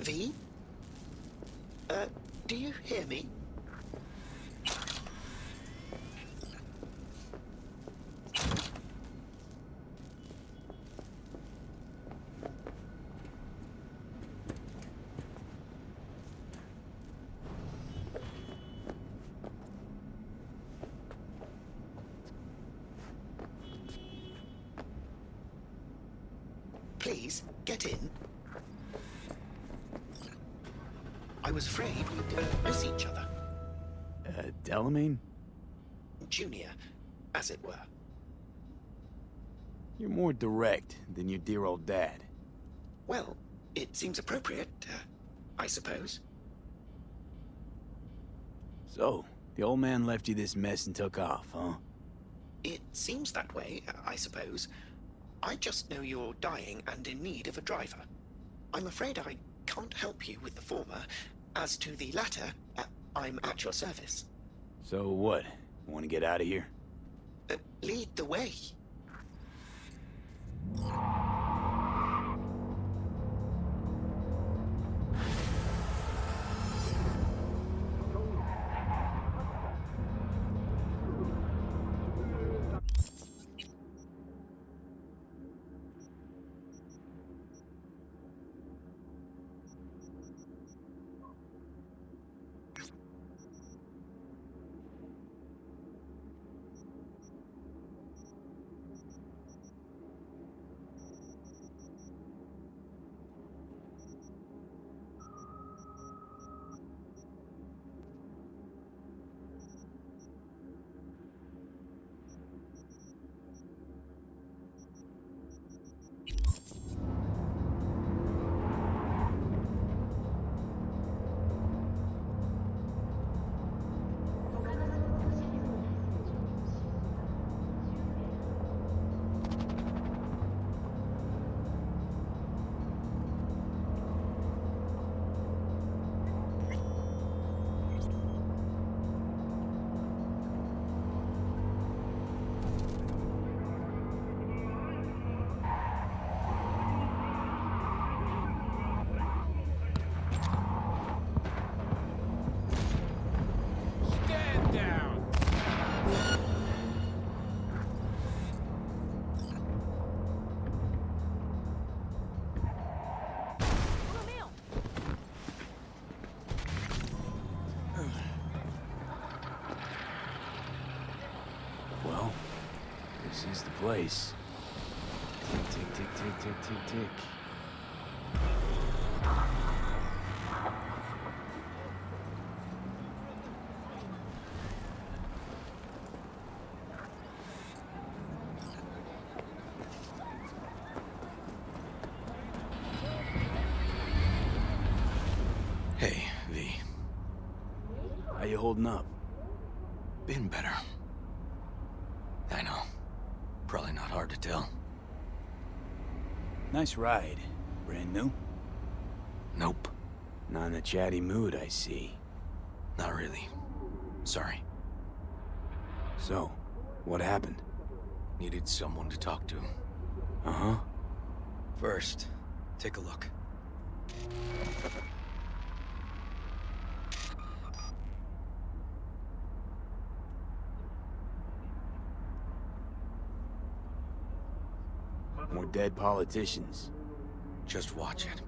V? Do you hear me? Please, get in. I was afraid we'd miss each other. Delamain? Junior, as it were. You're more direct than your dear old dad. Well, it seems appropriate, I suppose. So, the old man left you this mess and took off, huh? It seems that way, I suppose. I just know you're dying and in need of a driver. I'm afraid I can't help you with the former. As to the latter, I'm at your service. So what? Want to get out of here? Lead the way. Well, this is the place. Tick, tick, tick, tick, tick, tick, tick. Hey, V. How you holding up? Been better. I know. Probably not hard to tell. Nice ride. Brand new? Nope. Not in a chatty mood, I see. Not really. Sorry. So, what happened? Needed someone to talk to. Uh-huh. First, take a look. More dead politicians. Just watch it.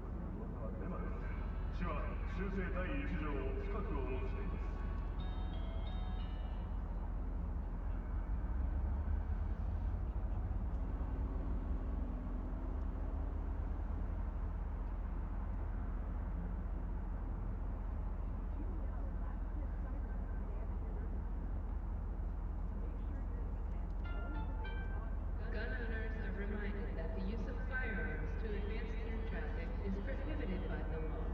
Gun owners are reminded that the use of firearms to advance through traffic is prohibited by the law.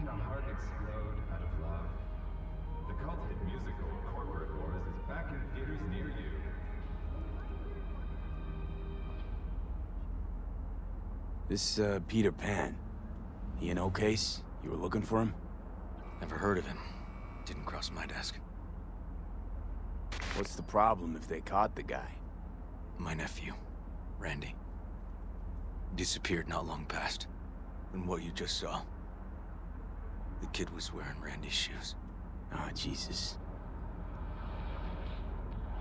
watching a heart explode out of love. The cult hit musical Corporate Wars is back in theaters near you. This, Peter Pan. He an old case? You were looking for him? Never heard of him. Didn't cross my desk. What's the problem if they caught the guy? My nephew, Randy. Disappeared not long past. And what you just saw. The kid was wearing Randy's shoes. Ah, Jesus.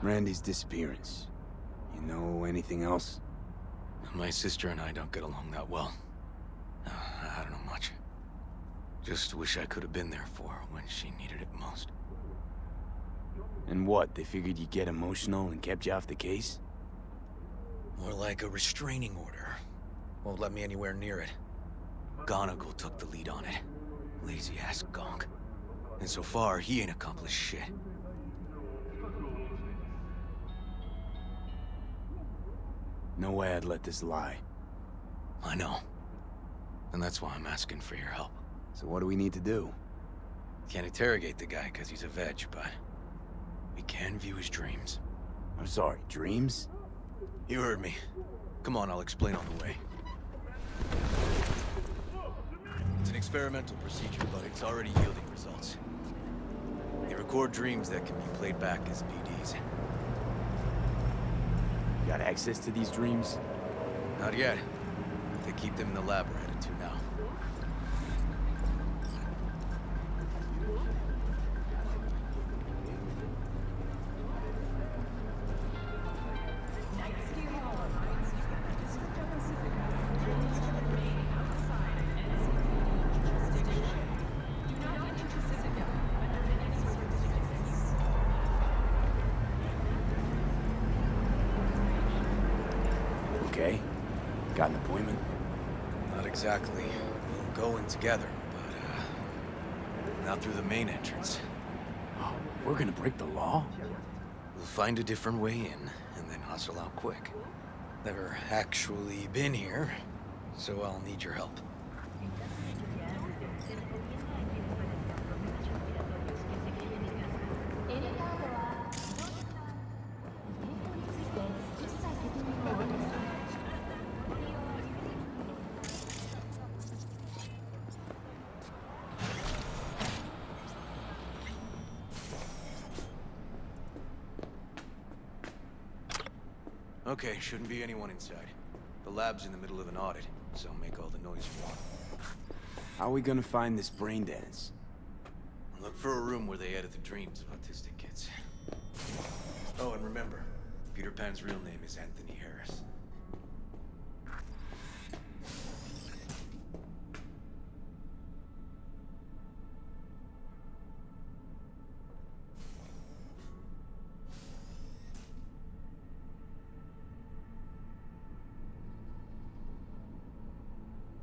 Randy's disappearance. You know anything else? My sister and I don't get along that well. I don't know much. Just wish I could have been there for her when she needed it most. And what, they figured you'd get emotional and kept you off the case? More like a restraining order. Won't let me anywhere near it. Gonigal took the lead on it. Lazy-ass gonk. And so far, he ain't accomplished shit. No way I'd let this lie. I know. And that's why I'm asking for your help. So what do we need to do? Can't interrogate the guy because he's a veg, but we can view his dreams. I'm sorry, dreams? You heard me. Come on, I'll explain on the way. It's an experimental procedure, but it's already yielding results. They record dreams that can be played back as BDs. You got access to these dreams? Not yet. They keep them in the lab we're headed to now. Okay. Got an appointment? Not exactly. We'll go in together, but, not through the main entrance. Oh, we're gonna break the law? We'll find a different way in, and then hustle out quick. Never actually been here, so I'll need your help. Okay, shouldn't be anyone inside. The lab's in the middle of an audit, so make all the noise you want. How are we gonna find this brain dance? Look for a room where they edit the dreams of autistic kids. Oh, and remember, Peter Pan's real name is Anthony Harris.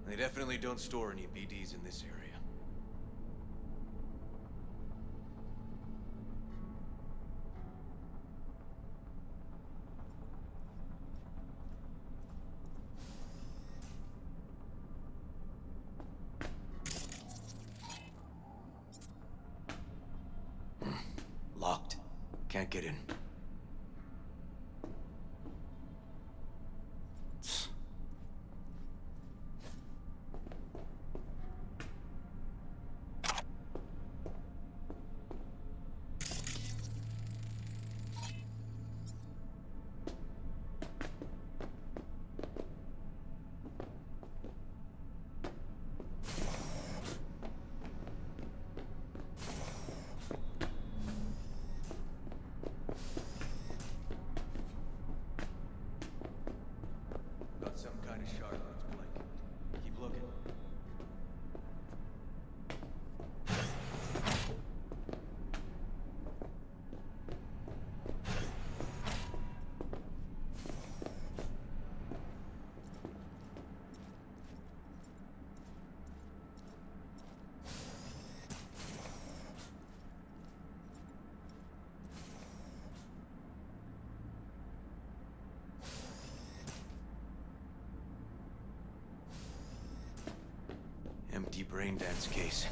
They definitely don't store any BDs in this area. Locked. Can't get in. Got some kind of shard on its blanket. Keep looking. Empty brain dance case.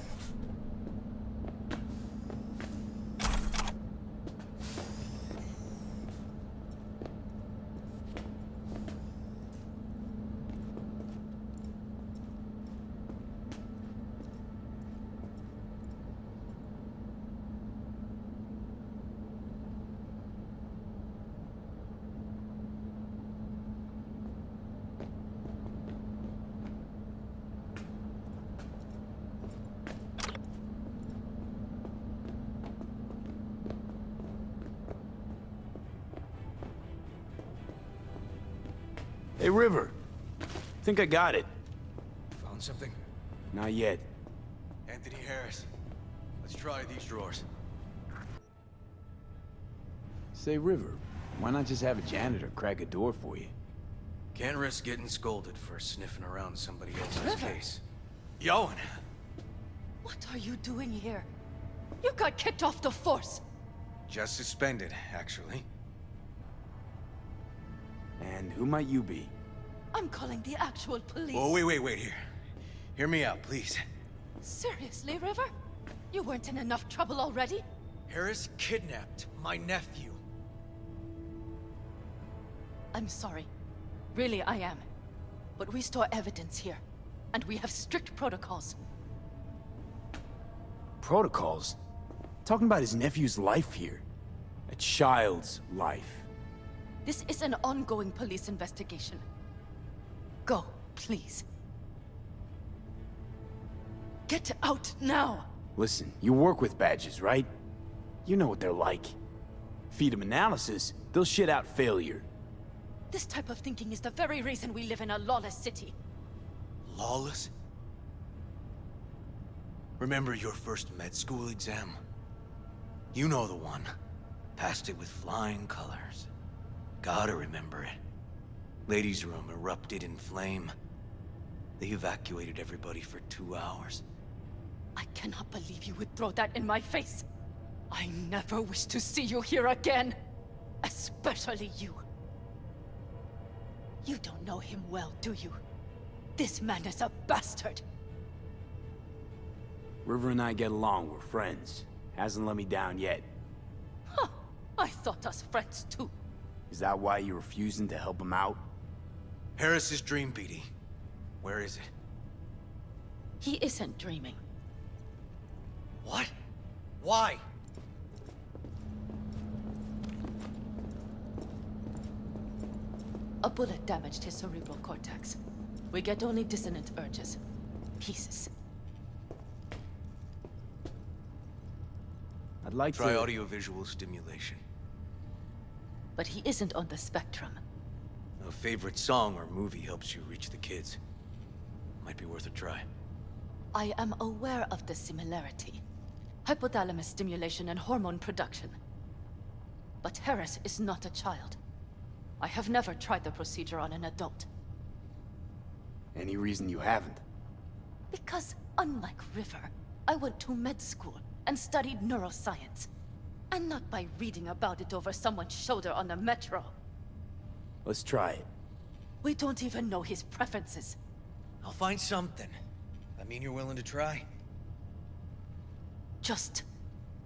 Hey, River. Think I got it. Found something? Not yet. Anthony Harris. Let's try these drawers. Say, River, why not just have a janitor crack a door for you? Can't risk getting scolded for sniffing around somebody else's River. case. Yoan! What are you doing here? You got kicked off the force. Just suspended, actually. And who might you be? I'm calling the actual police. Oh, wait here. Hear me out, please. Seriously, River? You weren't in enough trouble already? Harris kidnapped my nephew. I'm sorry. Really, I am. But we store evidence here. And we have strict protocols. Protocols? Talking about his nephew's life here. A child's life. This is an ongoing police investigation. Go, please. Get out now! Listen, you work with badges, right? You know what they're like. Feed them analysis, they'll shit out failure. This type of thinking is the very reason we live in a lawless city. Lawless? Remember your first med school exam? You know the one. Passed it with flying colors. Gotta remember it. Ladies' room erupted in flame. They evacuated everybody for 2 hours. I cannot believe you would throw that in my face. I never wish to see you here again. Especially you. You don't know him well, do you? This man is a bastard. River and I get along, we're friends. Hasn't let me down yet. Huh. I thought us friends too. Is that why you're refusing to help him out? Harris's dream, BD. Where is it? He isn't dreaming. What? Why? A bullet damaged his cerebral cortex. We get only dissonant urges. Pieces. I'd like Try to... audiovisual stimulation. But he isn't on the spectrum. A favorite song or movie helps you reach the kids. Might be worth a try. I am aware of the similarity. Hypothalamus stimulation and hormone production. But Harris is not a child. I have never tried the procedure on an adult. Any reason you haven't? Because, unlike River, I went to med school and studied neuroscience. And not by reading about it over someone's shoulder on the metro. Let's try it. We don't even know his preferences. I'll find something. That mean you're willing to try? Just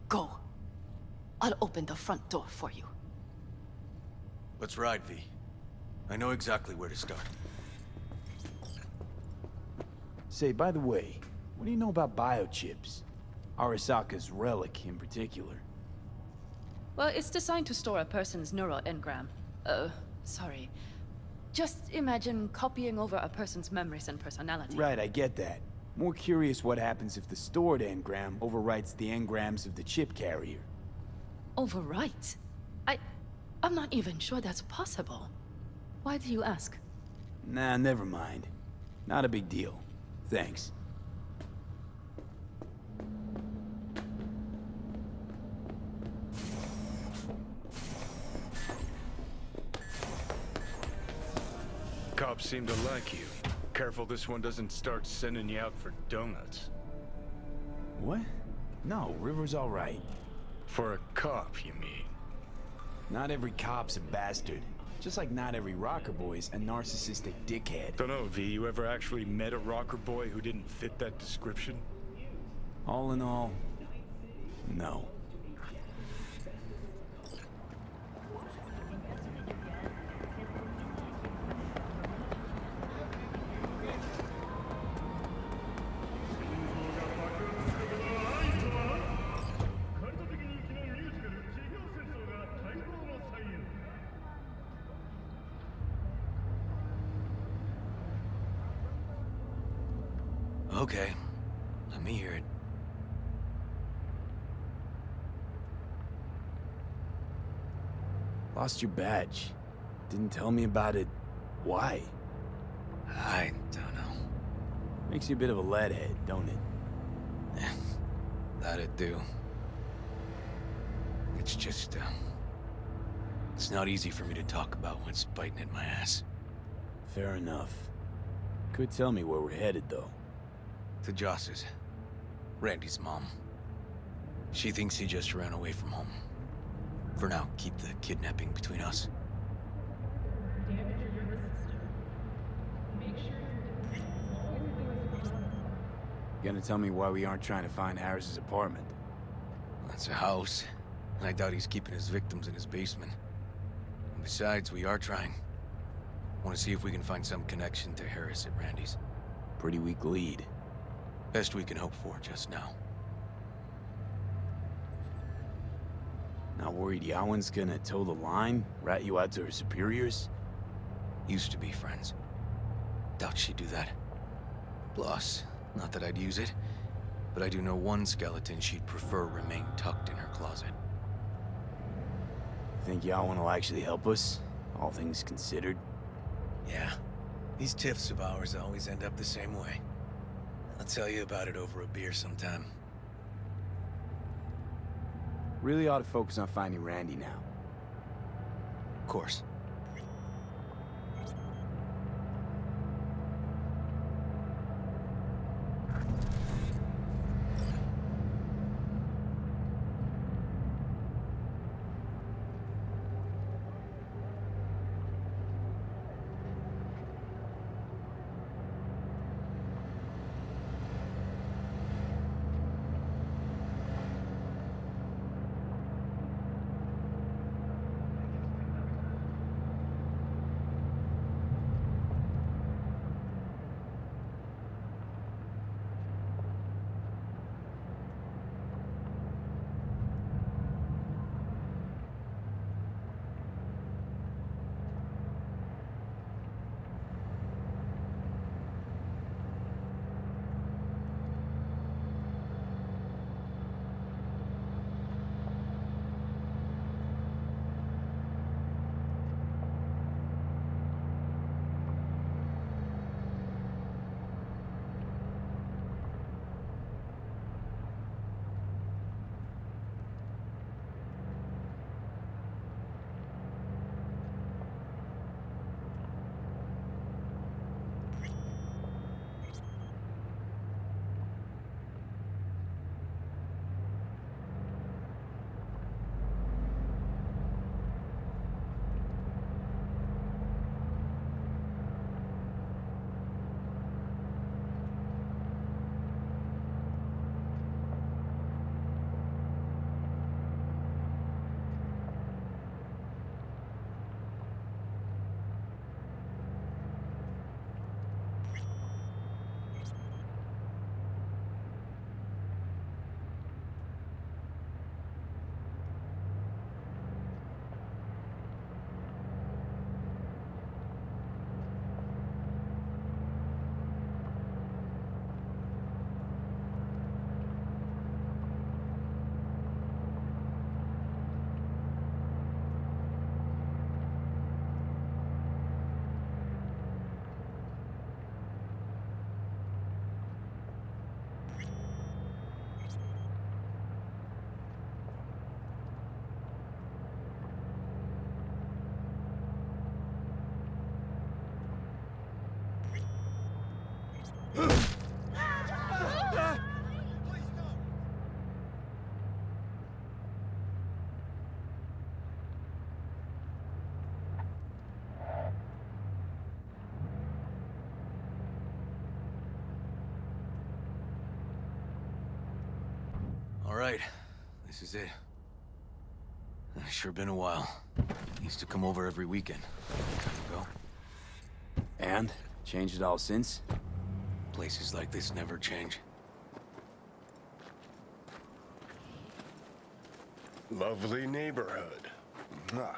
go. I'll open the front door for you. Let's ride, V. I know exactly where to start. Say, by the way, what do you know about biochips? Arasaka's relic in particular. Well, it's designed to store a person's neural engram. Sorry. Just imagine copying over a person's memories and personality. Right, I get that. More curious what happens if the stored engram overwrites the engrams of the chip carrier. Overwrite? I'm not even sure that's possible. Why do you ask? Nah, never mind. Not a big deal. Thanks. Cops seem to like you. Careful this one doesn't start sending you out for donuts. What? No, River's all right. For a cop, you mean? Not every cop's a bastard. Just like not every rocker boy's a narcissistic dickhead. Dunno, V, you ever actually met a rocker boy who didn't fit that description? All in all, no. Okay. Let me hear it. Lost your badge. Didn't tell me about it Why? I don't know. Makes you a bit of a leadhead, don't it? That it do. It's just, it's not easy for me to talk about what's biting at my ass. Fair enough. Could tell me where we're headed, though. To Joss's. Randy's mom. She thinks he just ran away from home. For now, keep the kidnapping between us. Damage your nervous system. Make sure You gonna tell me why we aren't trying to find Harris's apartment? That's a house, and I doubt he's keeping his victims in his basement. And besides, we are trying. Want to see if we can find some connection to Harris at Randy's. Pretty weak lead. Best we can hope for just now. Not worried Yawen's gonna toe the line? Rat you out to her superiors? Used to be friends. Doubt she'd do that. Plus, not that I'd use it, but I do know one skeleton she'd prefer remain tucked in her closet. Think Yawen will actually help us? All things considered? Yeah. These tiffs of ours always end up the same way. I'll tell you about it over a beer sometime. Really ought to focus on finding Randy now. Of course. All right, this is it. Sure been a while. Used to come over every weekend. Time ago. And? Changed it all since? Places like this never change. Lovely neighborhood. Mwah.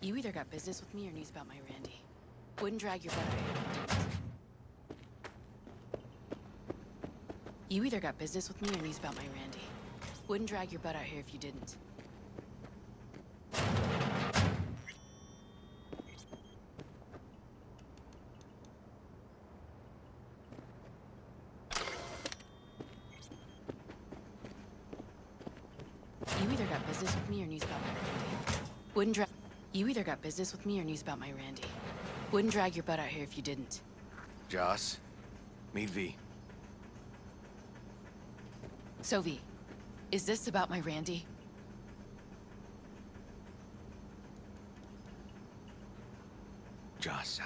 You either got business with me or news about my Randy. Wouldn't drag your butt out here if you didn't. You either got business with me or news about my Randy. Wouldn't drag your butt out here if you didn't. You either got business with me or news about my Randy. Wouldn't drag. You either got business with me or news about my Randy. Wouldn't drag your butt out here if you didn't. Joss, meet V. So V, is this about my Randy? Joss,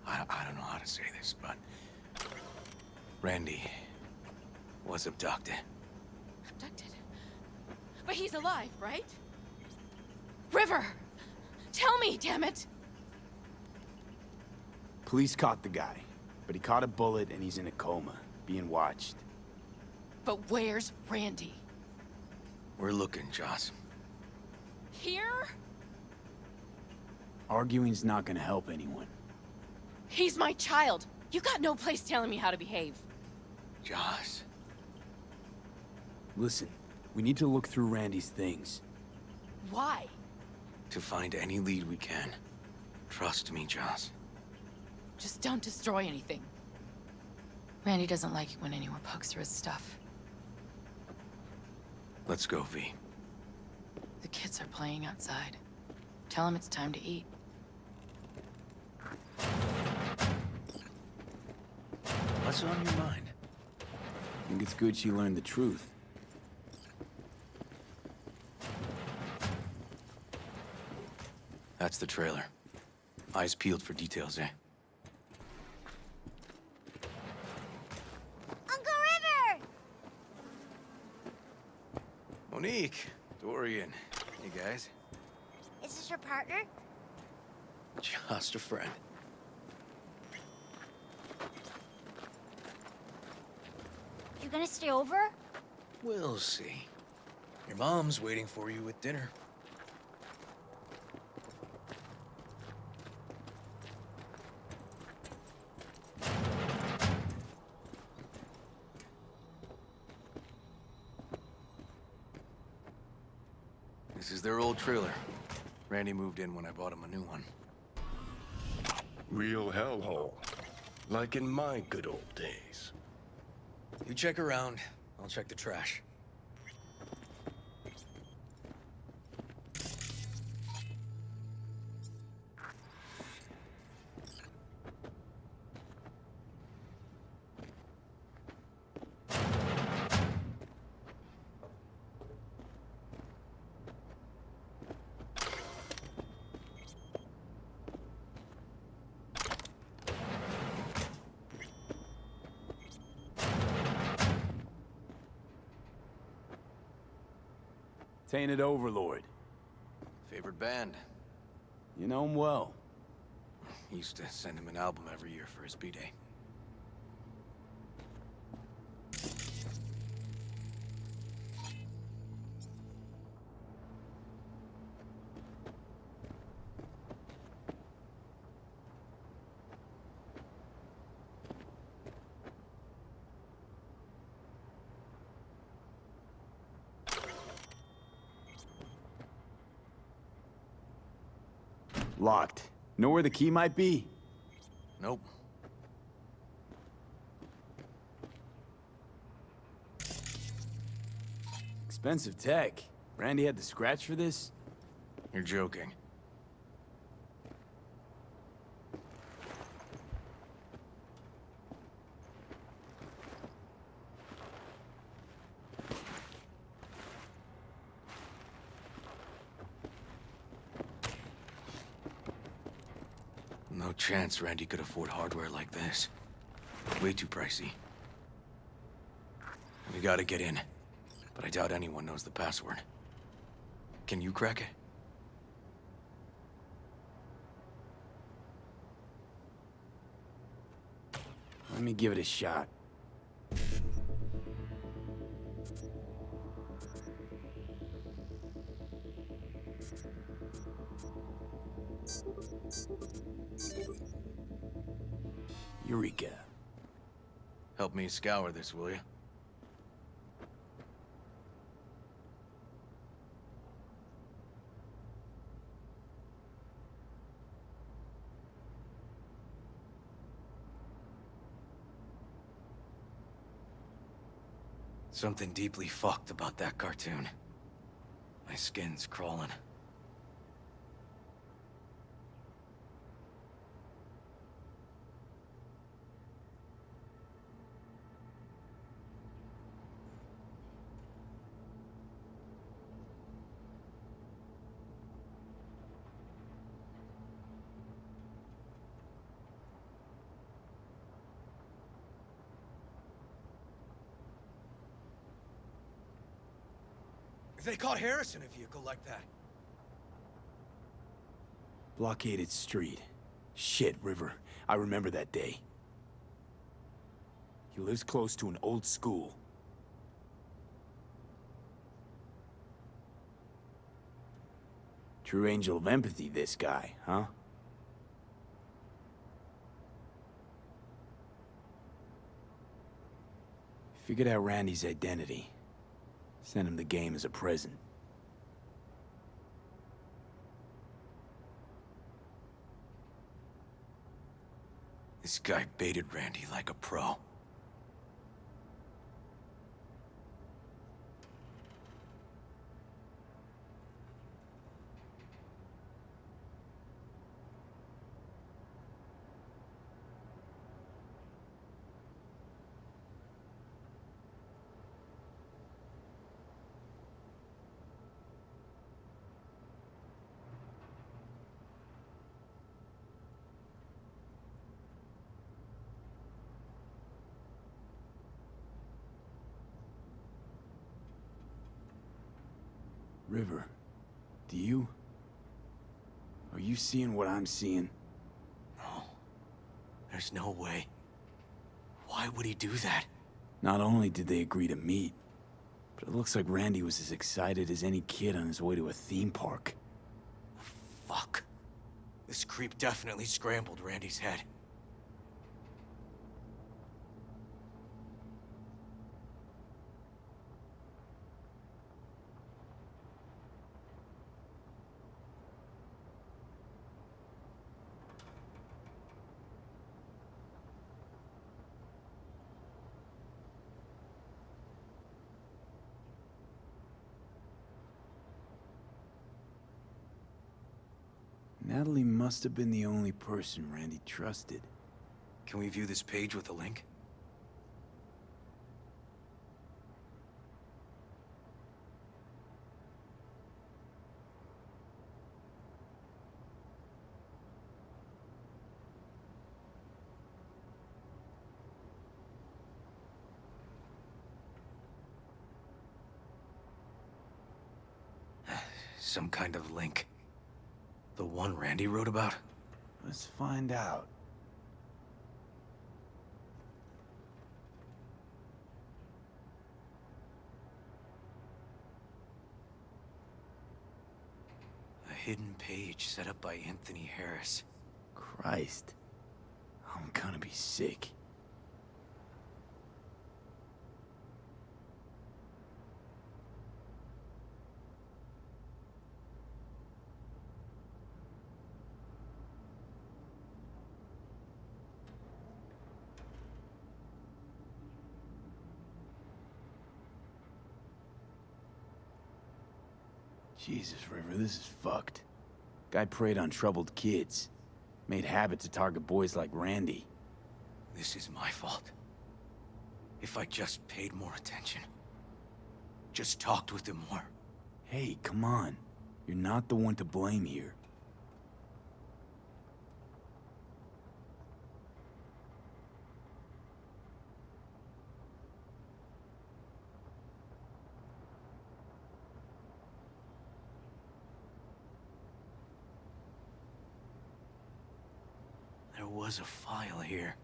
I don't know how to say this, but Randy was abducted. Abducted? But he's alive, right? River! Tell me, damn it! Police caught the guy, but he caught a bullet and he's in a coma, being watched. But where's Randy? We're looking, Joss. Here? Arguing's not gonna help anyone. He's my child. You got no place telling me how to behave. Joss. Listen, we need to look through Randy's things. Why? To find any lead we can. Trust me, Joss. Just don't destroy anything. Randy doesn't like it when anyone pokes through his stuff. Let's go, V. The kids are playing outside. Tell them it's time to eat. What's on your mind? I think it's good she learned the truth. That's the trailer. Eyes peeled for details, eh? Uncle River! Monique, Dorian. Hey, guys. Is this your partner? Just a friend. You gonna stay over? We'll see. Your mom's waiting for you with dinner. This is their old trailer. Randy moved in when I bought him a new one. Real hellhole. Like in my good old days. You check around, I'll check the trash. Tainted Overlord. Favorite band? You know him well. He used to send him an album every year for his B-Day. Locked. Know where the key might be? Nope. Expensive tech. Randy had to scratch for this? You're joking. No chance Randy could afford hardware like this. Way too pricey. We gotta get in, but I doubt anyone knows the password. Can you crack it? Let me give it a shot. Eureka. Help me scour this, will you? Something deeply fucked about that cartoon. My skin's crawling. They caught Harris in a vehicle like that. Blockaded street. Shit, River. I remember that day. He lives close to an old school. True angel of empathy, this guy, huh? Figured out Randy's identity. Sent him the game as a present. This guy baited Randy like a pro. River, do you... Are you seeing what I'm seeing? No. There's no way. Why would he do that? Not only did they agree to meet, but it looks like Randy was as excited as any kid on his way to a theme park. Fuck. This creep definitely scrambled Randy's head. Natalie must have been the only person Randy trusted. Can we view this page with a link? Some kind of link. The one Randy wrote about? Let's find out. A hidden page set up by Anthony Harris. Christ. I'm gonna be sick. Jesus, River, this is fucked. Guy preyed on troubled kids. Made habit to target boys like Randy. This is my fault. If I just paid more attention. Just talked with him more. Hey, come on. You're not the one to blame here. There was a file here.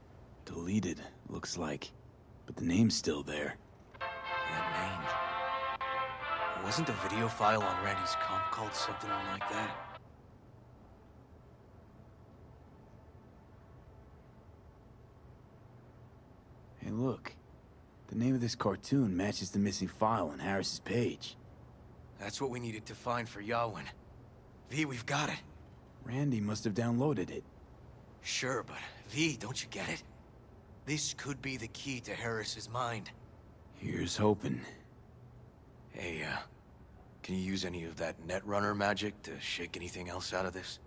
Deleted, looks like. But the name's still there. That name. Wasn't the video file on Randy's comp called something like that? Hey, look. The name of this cartoon matches the missing file on Harris's page. That's what we needed to find for Yawin. V, we've got it. Randy must have downloaded it. Sure, but V, don't you get it? This could be the key to Harris's mind. Here's hoping. Hey, can you use any of that Netrunner magic to shake anything else out of this?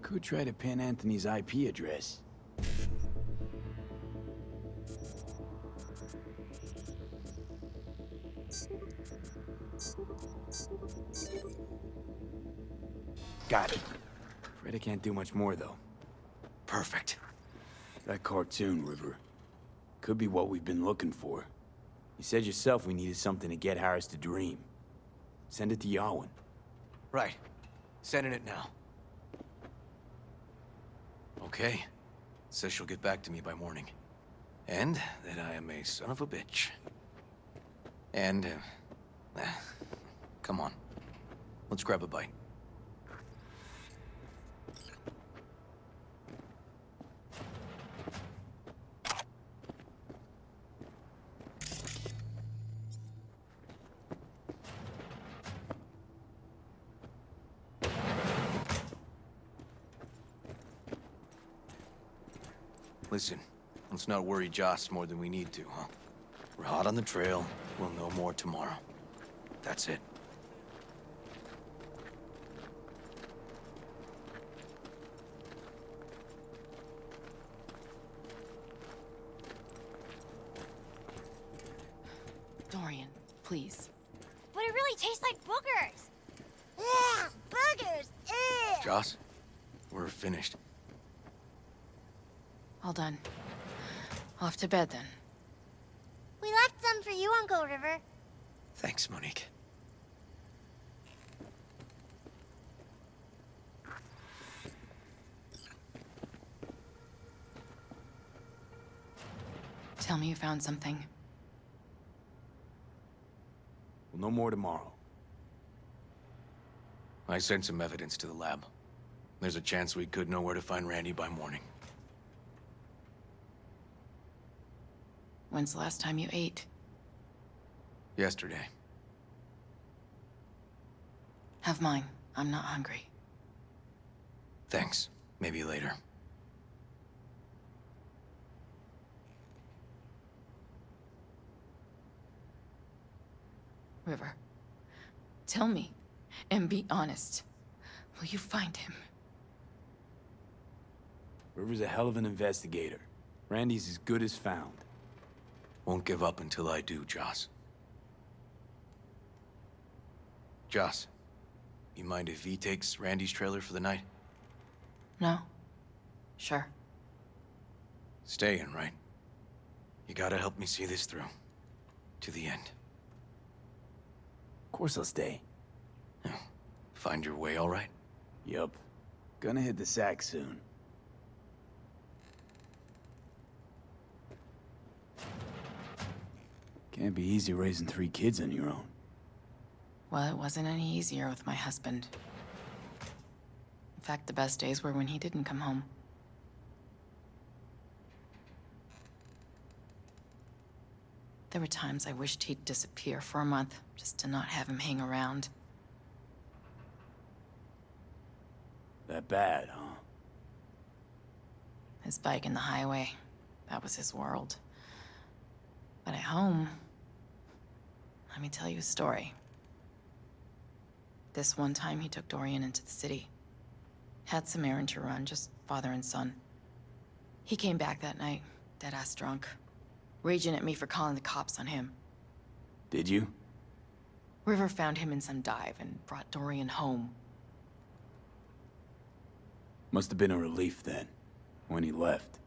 Could try to pin Anthony's IP address. Got it. Afraid I can't do much more, though. Perfect. That cartoon, River. Could be what we've been looking for. You said yourself we needed something to get Harris to dream. Send it to Yawin. Right. Sending it now. Okay. Says she'll get back to me by morning. And that I am a son of a bitch. And, come on. Let's grab a bite. Listen, let's not worry Joss more than we need to, huh? We're hot on the trail. We'll know more tomorrow. That's it. Dorian, please. But it really tastes like boogers. Ugh, boogers. Ugh. Joss, we're finished. All done. Off to bed, then. We left some for you, Uncle River. Thanks, Monique. Tell me you found something. We'll know more tomorrow. I sent some evidence to the lab. There's a chance we could know where to find Randy by morning. When's the last time you ate? Yesterday. Have mine. I'm not hungry. Thanks. Maybe later. River, tell me, and be honest. Will you find him? River's a hell of an investigator. Randy's as good as found. Won't give up until I do, Joss. Joss, you mind if V takes Randy's trailer for the night? No? Sure. Staying, right? You gotta help me see this through. To the end. Of course I'll stay. Find your way all right? Yup. Gonna hit the sack soon. Can't be easy raising 3 kids on your own. Well, it wasn't any easier with my husband. In fact, the best days were when he didn't come home. There were times I wished he'd disappear for a month, just to not have him hang around. That bad, huh? His bike in the highway, that was his world. But at home, let me tell you a story. This one time he took Dorian into the city. Had some errand to run, just father and son. He came back that night, dead-ass drunk, raging at me for calling the cops on him. Did you? River found him in some dive and brought Dorian home. Must have been a relief then, when he left.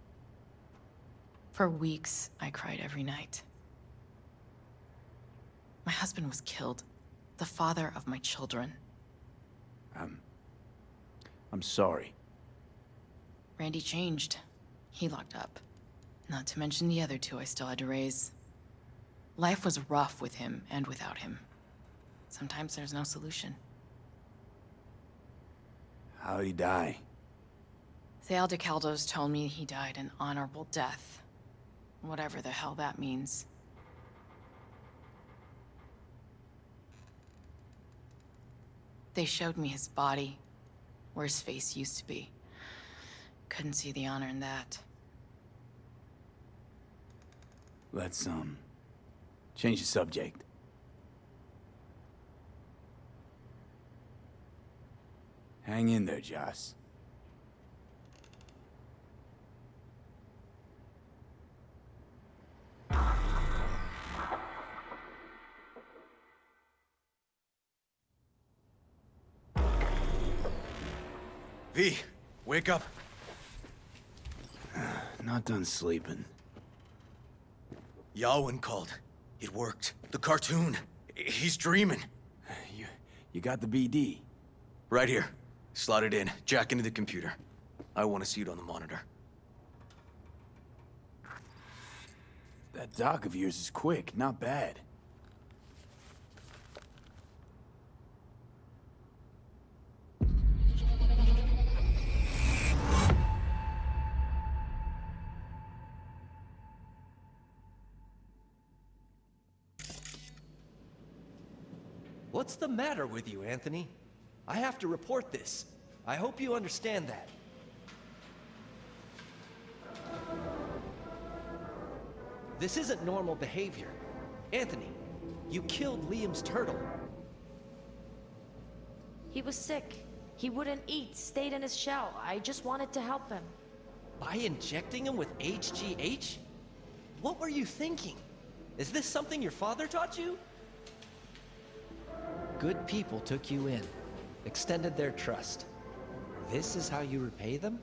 For weeks, I cried every night. My husband was killed. The father of my children. I'm sorry. Randy changed. He locked up. Not to mention the other 2 I still had to raise. Life was rough with him and without him. Sometimes there's no solution. How'd he die? Thale de Caldos told me he died an honorable death. Whatever the hell that means. They showed me his body, where his face used to be. Couldn't see the honor in that. Let's, change the subject. Hang in there, Joss. V, wake up. Not done sleeping. Yawin called. It worked. The cartoon. He's dreaming. You got the BD? Right here. Slot it in. Jack into the computer. I want to see it on the monitor. That doc of yours is quick, not bad. What's the matter with you, Anthony? I have to report this. I hope you understand that. This isn't normal behavior. Anthony, you killed Liam's turtle. He was sick. He wouldn't eat, stayed in his shell. I just wanted to help him. By injecting him with HGH? What were you thinking? Is this something your father taught you? Good people took you in, extended their trust. This is how you repay them?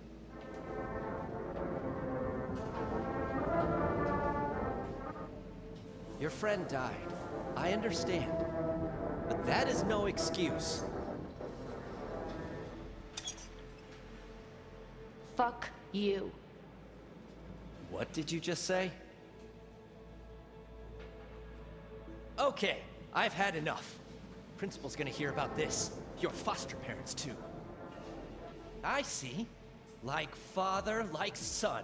Your friend died. I understand. But that is no excuse. Fuck you. What did you just say? Okay, I've had enough. Principal's gonna hear about this. Your foster parents, too. I see. Like father, like son.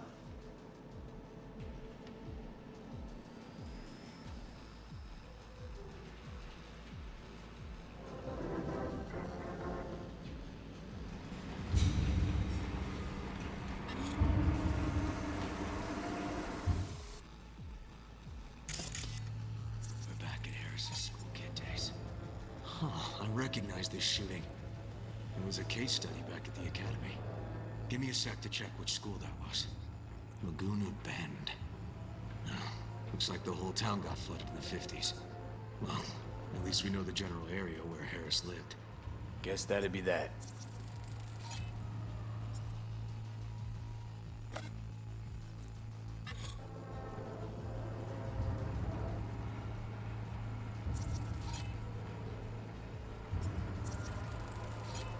We're back at Harris's school kid days. Huh, I recognize this shooting. It was a case study back at the academy. Give me a sec to check which school that was. Laguna Bend. Oh, looks like the whole town got flooded in the 50s. Well, at least we know the general area where Harris lived. Guess that'd be that.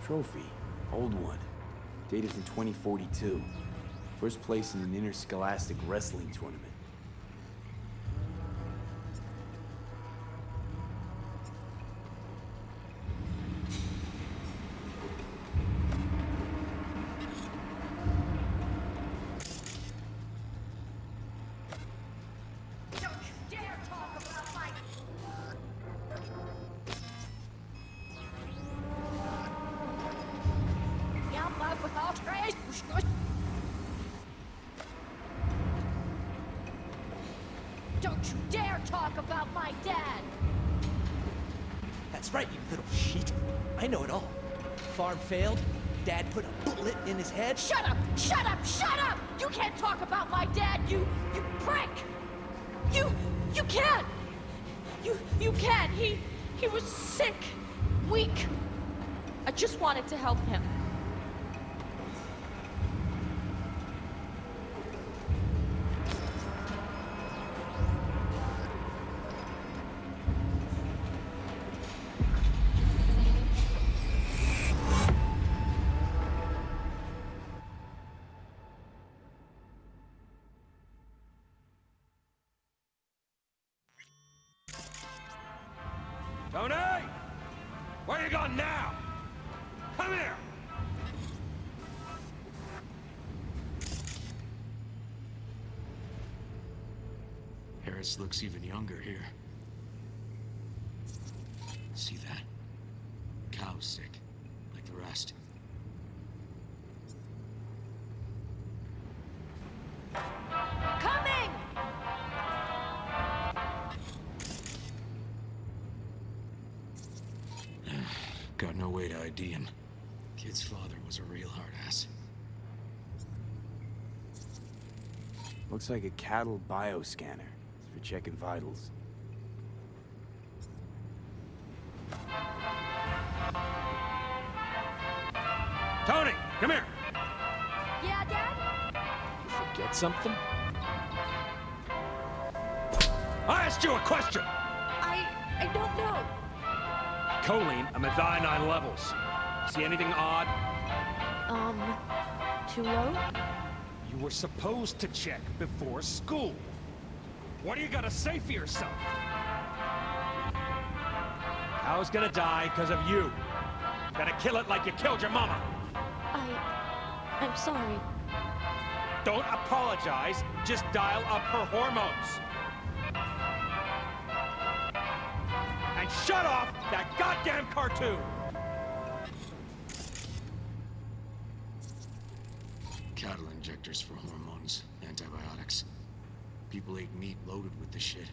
Trophy. Old one. Dated from 2042. First place in an interscholastic wrestling tournament. Don't you dare talk about my dad! That's right, you little shit. I know it all. Farm failed. Dad put a bullet in his head. Shut up! Shut up! Shut up! You can't talk about my dad, you prick! You can't! You can't! He was sick, weak. I just wanted to help him. rig on now! Come here! Harris looks even younger here. See that? Cow's sick, like the rest. Coming! Got no way to ID him. Kid's father was a real hard ass. Looks like a cattle bioscanner. It's for checking vitals. Tony, come here! Yeah, Dad? You forget something? I asked you a question! I don't know. Choline and methionine levels. See anything odd? Too low? You were supposed to check before school. What do you gotta say for yourself? Cow's gonna die because of you. Gonna kill it like you killed your mama. I'm sorry. Don't apologize, just dial up her hormones. And shut off that goddamn cartoon! Cattle injectors for hormones, antibiotics. People ate meat loaded with the shit.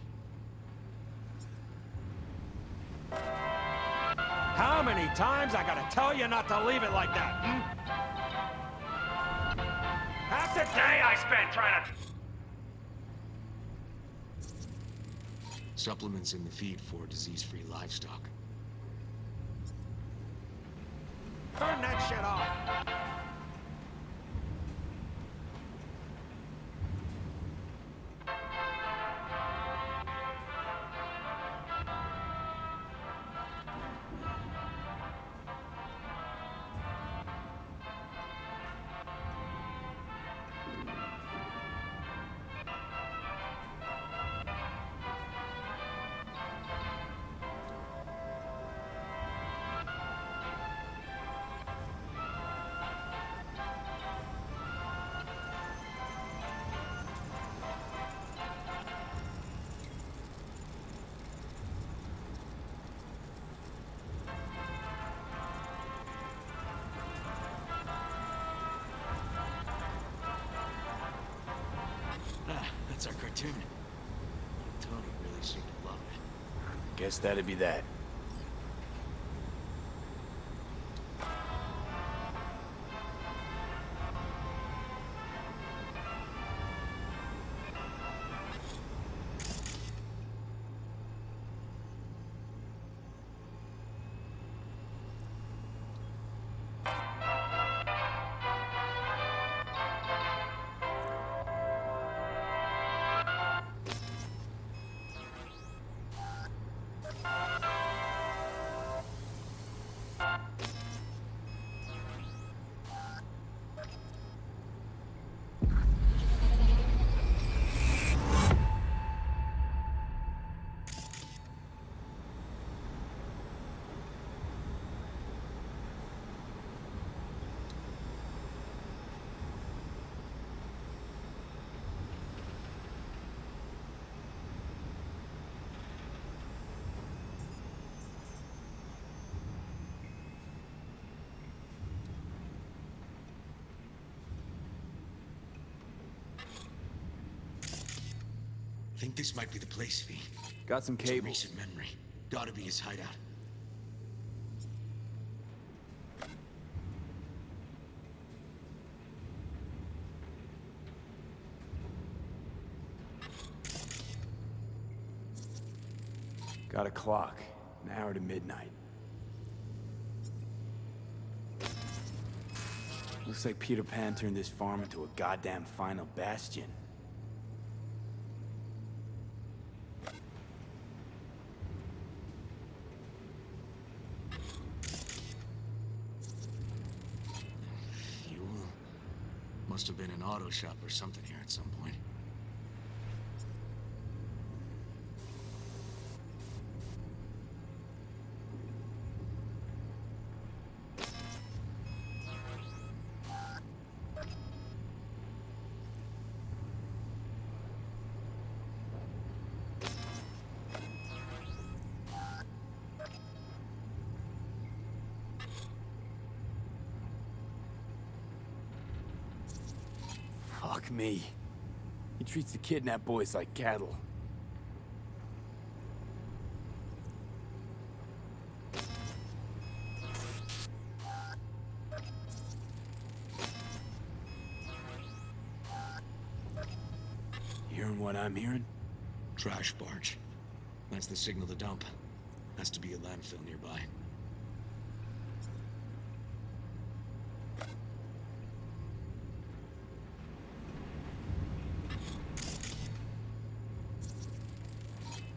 How many times I gotta tell you not to leave it like that, hmm? Half the day I spent trying to... Supplements in the feed for disease-free livestock. Turn that shit off! That's our cartoon. Tony really seemed to love it. Guess that'd be that. Think this might be the place, V. Got some It's a cables. recent memory. Gotta be his hideout. Got a clock. An hour to midnight. Looks like Peter Pan turned this farm into a goddamn final bastion. Fuel? Must have been an auto shop or something here at some point. me. He treats the kidnapped boys like cattle. Hearing what I'm hearing? Trash barge. That's the signal to dump. Has to be a landfill nearby.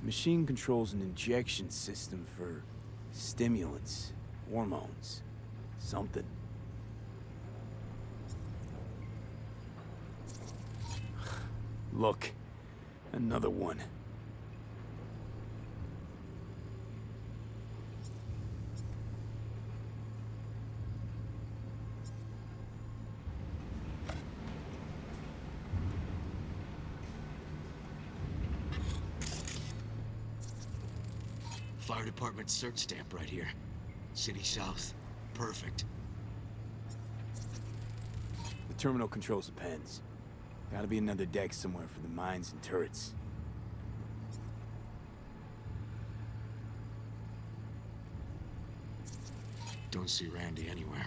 Machine controls an injection system for stimulants, hormones, something. Look, another one. Fire department search stamp right here. City South. Perfect. The terminal controls the pens. Gotta be another deck somewhere for the mines and turrets. Don't see Randy anywhere.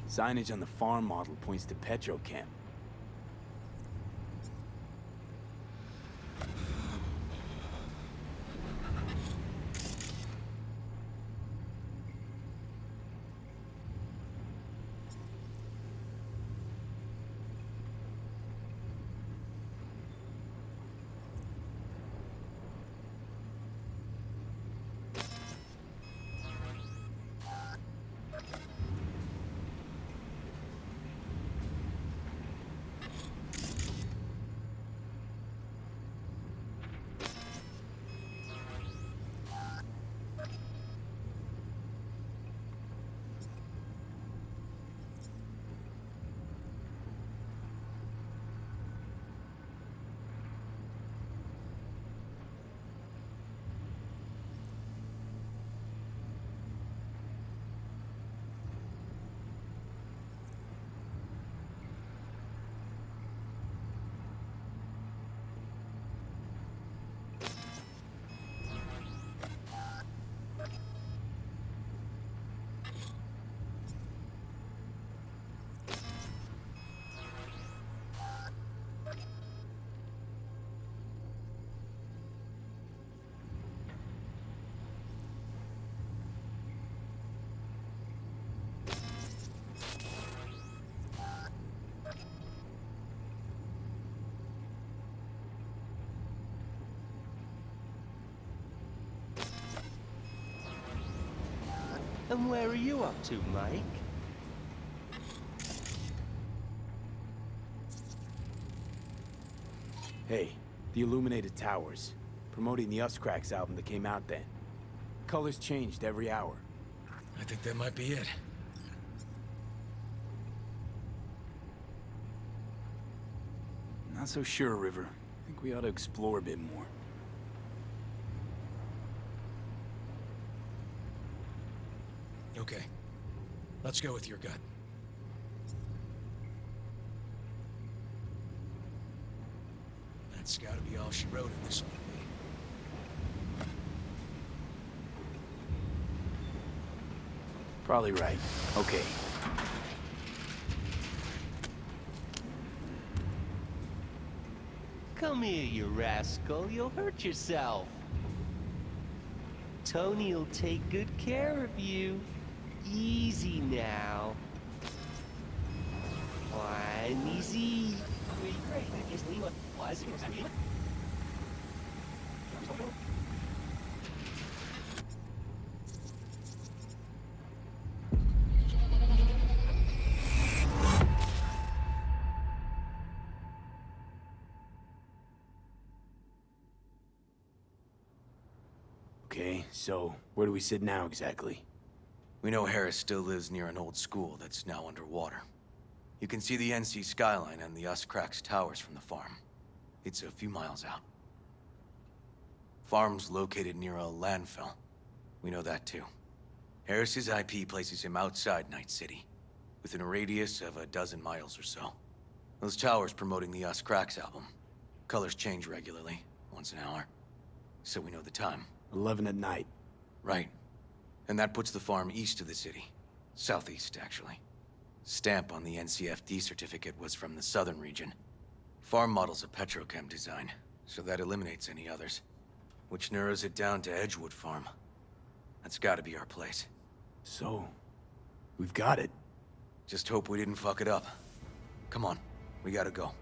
Signage on the farm model points to Petrochem. And where are you up to, Mike? Hey, the Illuminated Towers. Promoting the Us Cracks album that came out then. Colors changed every hour. I think that might be it. Not so sure, River. I think we ought to explore a bit more. Okay. Let's go with your gut. That's gotta be all she wrote in this one. Probably right. Okay. Come here, you rascal. You'll hurt yourself. Tony'll take good care of you. Easy now. One easy. Okay, so where do we sit now exactly? We know Harris still lives near an old school that's now underwater. You can see the NC skyline and the Uscrax towers from the farm. It's a few miles out. Farm's located near a landfill. We know that too. Harris's IP places him outside Night City, within a radius of 12 miles or so. Those towers promoting the Uscrax album. Colors change regularly, once an hour. So we know the time. 11 at night. Right. And that puts the farm east of the city. Southeast, actually. Stamp on the NCFD certificate was from the southern region. Farm model's a petrochem design, so that eliminates any others. Which narrows it down to Edgewood Farm. That's gotta be our place. So, we've got it. Just hope we didn't fuck it up. Come on, we gotta go.